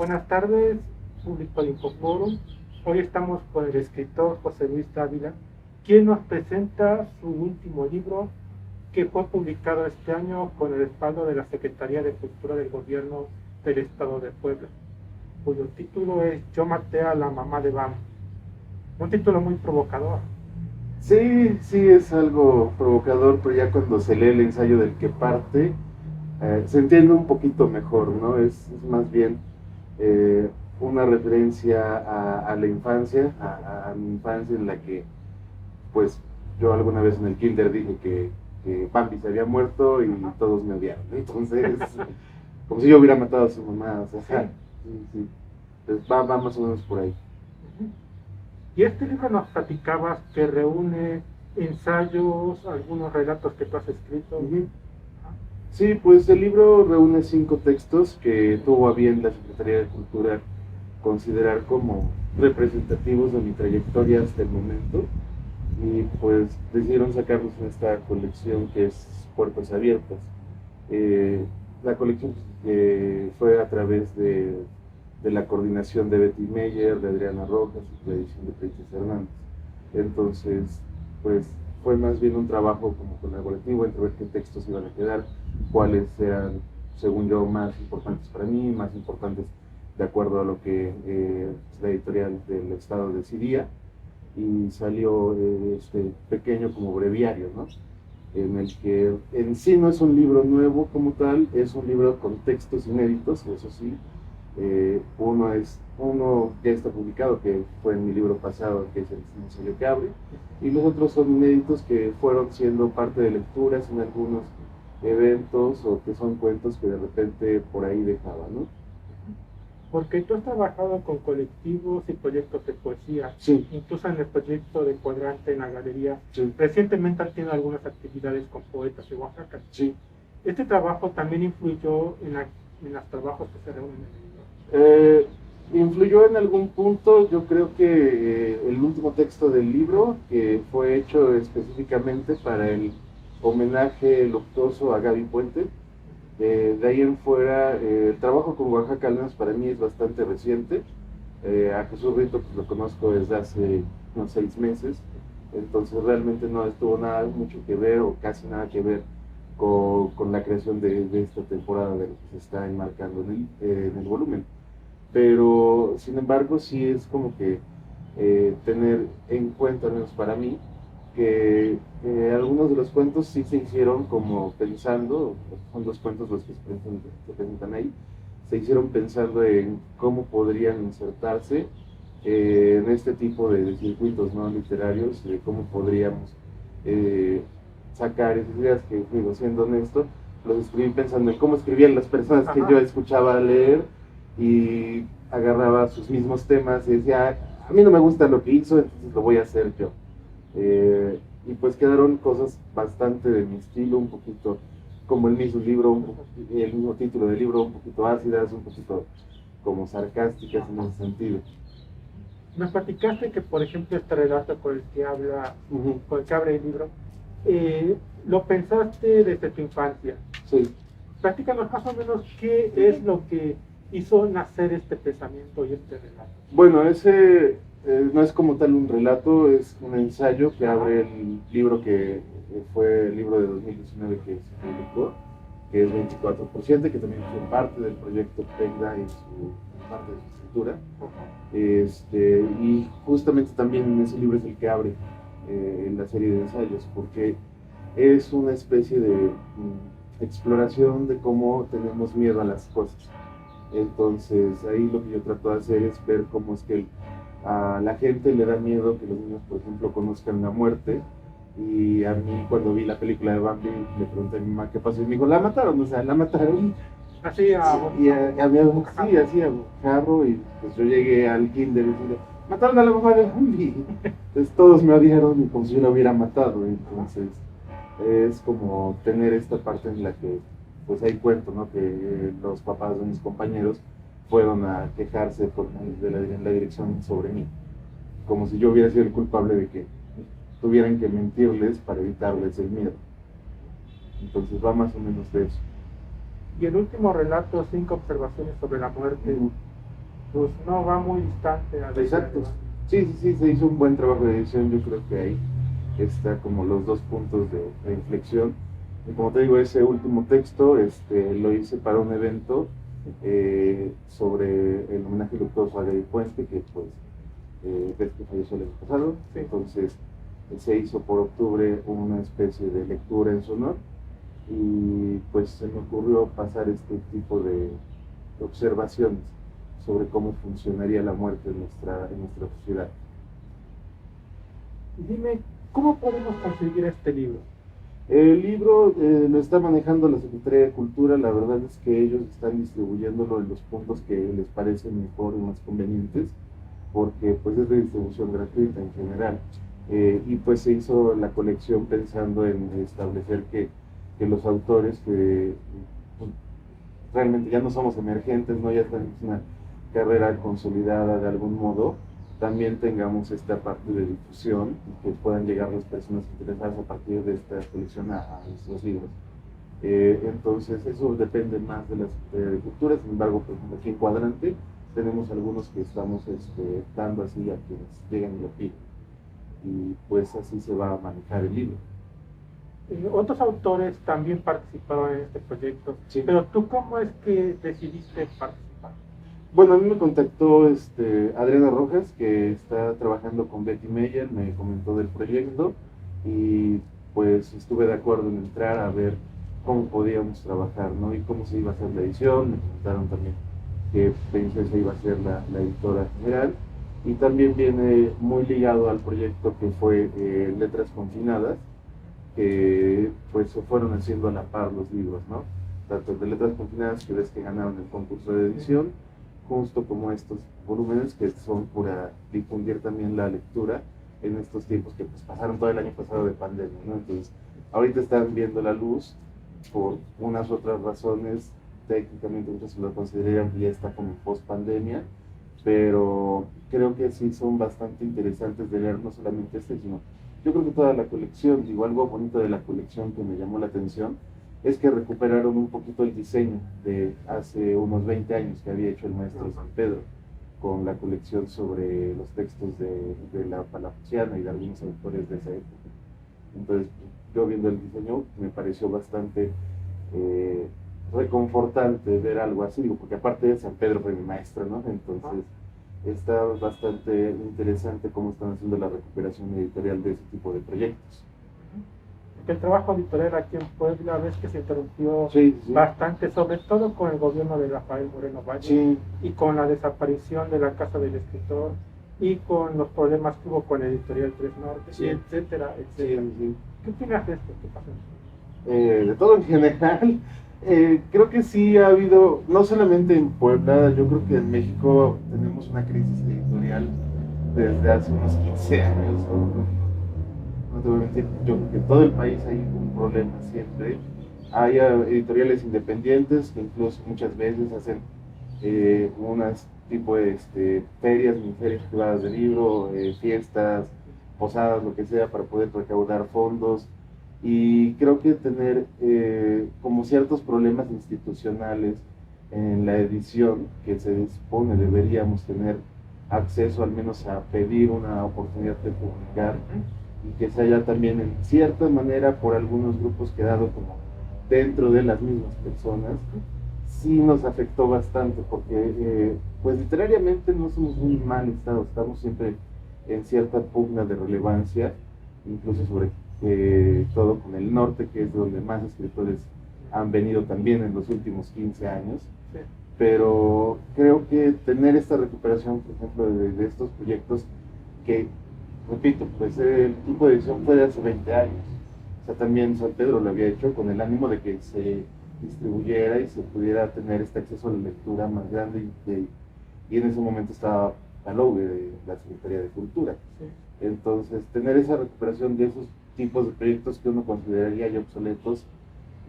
Buenas tardes, público de Infoforum. Hoy estamos con el escritor José Luis Dávila, quien nos presenta su último libro que fue publicado este año con el respaldo de la Secretaría de Cultura del Gobierno del Estado de Puebla, cuyo título es Yo maté a la mamá de Bam. Un título muy provocador. Sí, sí, es algo provocador, pero ya cuando se lee el ensayo del que parte, se entiende un poquito mejor, ¿no? Es más bien eh, una referencia a la infancia, a mi infancia en la que, pues, yo alguna vez en el kinder dije que Bambi se había muerto y todos me odiaron. Entonces, como si yo hubiera matado a su mamá, o sea, sí, sí. Entonces va más o menos por ahí. Y este libro nos platicabas que reúne ensayos, algunos relatos que tú has escrito. Uh-huh. Sí, pues el libro reúne 5 textos que tuvo a bien la Secretaría de Cultura considerar como representativos de mi trayectoria hasta el momento, y pues decidieron sacarlos en esta colección que es Puertas Abiertas. La colección fue a través de la coordinación de Betty Meyer, de Adriana Rojas y la edición de Princesa Hernández. Entonces, pues fue más bien un trabajo como colaborativo entre ver qué textos iban a quedar, cuáles eran, según yo, más importantes para mí, más importantes de acuerdo a lo que la editorial del Estado decidía, y salió este pequeño como breviario, ¿no? En el que en sí no es un libro nuevo como tal, es un libro con textos inéditos, eso sí. Uno ya está publicado, que fue en mi libro pasado, que es el ensayo que abre, y los otros son inéditos que fueron siendo parte de lecturas en algunos eventos, o que son cuentos que de repente por ahí dejaba, ¿no? Porque tú has trabajado con colectivos y proyectos de poesía, sí. Incluso en el proyecto de Cuadrante en la Galería. Sí. Recientemente has tenido algunas actividades con poetas de Oaxaca. Sí. ¿Este trabajo también influyó en los trabajos que se reúnen en el libro? Influyó en algún punto. Yo creo que el último texto del libro, que fue hecho específicamente para el homenaje luctuoso a Gaby Puente, de ahí en fuera, el trabajo con Oaxaca, al menos para mí, es bastante reciente. A Jesús Rito pues, lo conozco desde hace unos 6 meses, entonces realmente no estuvo mucho que ver, o casi nada que ver con la creación de esta temporada de lo que se está enmarcando en el volumen. Pero sin embargo sí es como que tener en cuenta, al menos para mí, que algunos de los cuentos sí se hicieron como pensando, son 2 cuentos los que se presentan ahí, se hicieron pensando en cómo podrían insertarse en este tipo de circuitos no literarios, de cómo podríamos sacar esas ideas que, digo, siendo honesto, los escribí pensando en cómo escribían las personas que yo escuchaba leer, y agarraba sus mismos temas y decía, a mí no me gusta lo que hizo, entonces lo voy a hacer yo. Y pues quedaron cosas bastante de mi estilo, un poquito como el mismo libro, el mismo título del libro, un poquito ácidas, un poquito como sarcásticas en ese sentido. Nos platicaste que, por ejemplo, este relato con el que habla, con el que abre el libro, lo pensaste desde tu infancia. Sí. Platícanos más o menos qué es lo que hizo nacer este pensamiento y este relato. Bueno, ese no es como tal un relato, es un ensayo que abre el libro que fue el libro de 2019 que se publicó, que es 24%, que también fue parte del proyecto PEGDA en parte de su escritura. Y justamente también en ese libro es el que abre la serie de ensayos, porque es una especie de exploración de cómo tenemos miedo a las cosas. Entonces ahí lo que yo trato de hacer es ver cómo es que a la gente le da miedo que los niños, por ejemplo, conozcan la muerte. Y a mí, cuando vi la película de Bambi, le pregunté a mi mamá qué pasó y me dijo, la mataron, o sea, la mataron. Así a mí, sí, así a Jarro, y pues yo llegué al kinder y dije, mataron a la mamá de Bambi. Entonces todos me odiaron como si yo la hubiera matado. Entonces es como tener esta parte en la que pues ahí cuento, ¿no? Que los papás de mis compañeros fueron a quejarse en la dirección sobre mí, como si yo hubiera sido el culpable de que tuvieran que mentirles para evitarles el miedo. Entonces va más o menos de eso. Y el último relato, 5 observaciones sobre la muerte, pues no va muy distante a la Exacto. idea. Sí, se hizo un buen trabajo de edición, yo creo que ahí está como los dos puntos de inflexión. Y como te digo, ese último texto lo hice para un evento sobre el homenaje luctuoso a Gaby Puente, que pues ves que falleció el año pasado. Sí. Entonces se hizo por octubre una especie de lectura en su honor y pues se me ocurrió pasar este tipo de observaciones sobre cómo funcionaría la muerte en nuestra sociedad. Dime, ¿cómo podemos conseguir este libro? El libro lo está manejando la Secretaría de Cultura. La verdad es que ellos están distribuyéndolo en los puntos que les parecen mejor y más convenientes, porque pues es de distribución gratuita en general. Y pues se hizo la colección pensando en establecer que los autores que pues, realmente ya no somos emergentes, ¿no? Ya tenemos una carrera consolidada de algún modo, también tengamos esta parte de difusión y que puedan llegar las personas interesadas a partir de esta colección a nuestros libros. Entonces eso depende más de la Secretaría de Cultura. Sin embargo, pues aquí en Cuadrante tenemos algunos que estamos dando así a quienes llegan y lo piden, y pues así se va a manejar el libro. Otros autores también participaron en este proyecto, Sí. pero tú, ¿cómo es que decidiste participar? Bueno, a mí me contactó Adriana Rojas, que está trabajando con Betty Meyer, me comentó del proyecto y pues estuve de acuerdo en entrar a ver cómo podíamos trabajar, ¿no? Y cómo se iba a hacer la edición. Me comentaron también que Princesa iba a ser la editora general, y también viene muy ligado al proyecto que fue Letras Confinadas, que pues se fueron haciendo a la par los libros, ¿no? Tanto de Letras Confinadas, que ves que ganaron el concurso de edición, justo como estos volúmenes que son para difundir también la lectura en estos tiempos que pues pasaron todo el año pasado de pandemia, ¿no? Entonces, ahorita están viendo la luz por unas otras razones. Técnicamente muchos lo considerarían que ya está como post pandemia, pero creo que sí son bastante interesantes de leer, no solamente sino yo creo que toda la colección. Digo, algo bonito de la colección que me llamó la atención es que recuperaron un poquito el diseño de hace unos 20 años que había hecho el maestro San Pedro, con la colección sobre los textos de la Palafoxiana y de algunos autores de esa época. Entonces, yo viendo el diseño me pareció bastante reconfortante ver algo así, digo, porque aparte de San Pedro fue mi maestro, ¿no? Entonces está bastante interesante cómo están haciendo la recuperación editorial de ese tipo de proyectos. Porque el trabajo editorial aquí en Puebla, ves que se interrumpió Sí. bastante, sobre todo con el gobierno de Rafael Moreno Valle, Sí. y con la desaparición de la Casa del Escritor, y con los problemas que hubo con la editorial Tres Norte, Sí. etcétera, Sí, etcétera. sí. ¿Qué opinas de esto? ¿Qué pasó? De todo en general, creo que sí ha habido, no solamente en Puebla, yo creo que en México tenemos una crisis editorial desde hace unos 15 años. No te voy a mentir, yo creo que en todo el país hay un problema siempre. Hay editoriales independientes que incluso muchas veces hacen unas tipo de ferias, mini ferias privadas de libro, fiestas, posadas, lo que sea, para poder recaudar fondos. Y creo que tener como ciertos problemas institucionales en la edición que se dispone, deberíamos tener acceso al menos a pedir una oportunidad de publicar, y que se haya también en cierta manera por algunos grupos quedado como dentro de las mismas personas, sí nos afectó bastante, porque pues literariamente no somos un mal estado, estamos siempre en cierta pugna de relevancia, incluso sobre todo con el norte, que es donde más escritores han venido también en los últimos 15 años. Sí. Pero creo que tener esta recuperación, por ejemplo, de estos proyectos que, repito, pues el tipo de edición fue de hace 20 años. O sea, también San Pedro lo había hecho con el ánimo de que se distribuyera y se pudiera tener este acceso a la lectura más grande, y en ese momento estaba Palogue de la Secretaría de Cultura. Sí. Entonces, tener esa recuperación de esos tipos de proyectos que uno consideraría ya obsoletos,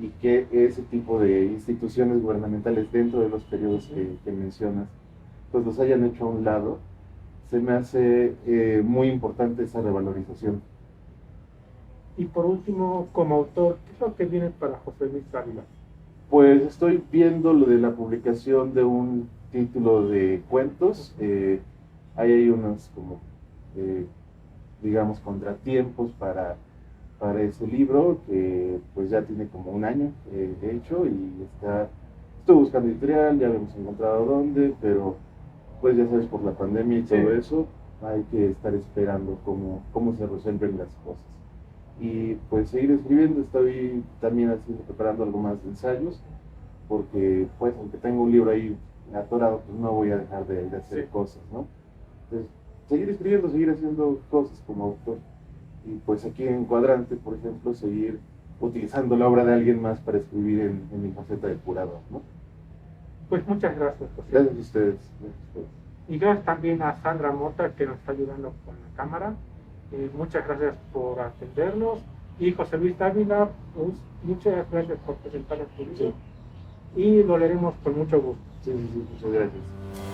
y que ese tipo de instituciones gubernamentales dentro de los periodos que mencionas, pues los hayan hecho a un lado, se me hace muy importante esa revalorización. Y por último, como autor, ¿qué es lo que viene para José Luis Ávila? Pues estoy viendo lo de la publicación de un título de cuentos. Ahí hay unos como, digamos, contratiempos para ese libro, que pues ya tiene como un año hecho, y estoy buscando editorial, ya habíamos encontrado dónde, pero pues ya sabes, por la pandemia y todo eso, hay que estar esperando cómo se resuelven las cosas. Y pues seguir escribiendo, estoy también preparando algo más de ensayos, porque pues aunque tengo un libro ahí atorado, pues no voy a dejar de hacer cosas, ¿no? Entonces, seguir escribiendo, seguir haciendo cosas como autor. Y pues aquí en Cuadrante, por ejemplo, seguir utilizando la obra de alguien más para escribir en mi faceta de curador, ¿no? Pues muchas gracias, José. Gracias a ustedes. Gracias a ustedes. Y gracias también a Sandra Mota, que nos está ayudando con la cámara. Muchas gracias por atendernos. Y José Luis Dávila, pues, muchas gracias por presentar tu libro. Y lo leeremos con mucho gusto. Sí, muchas gracias.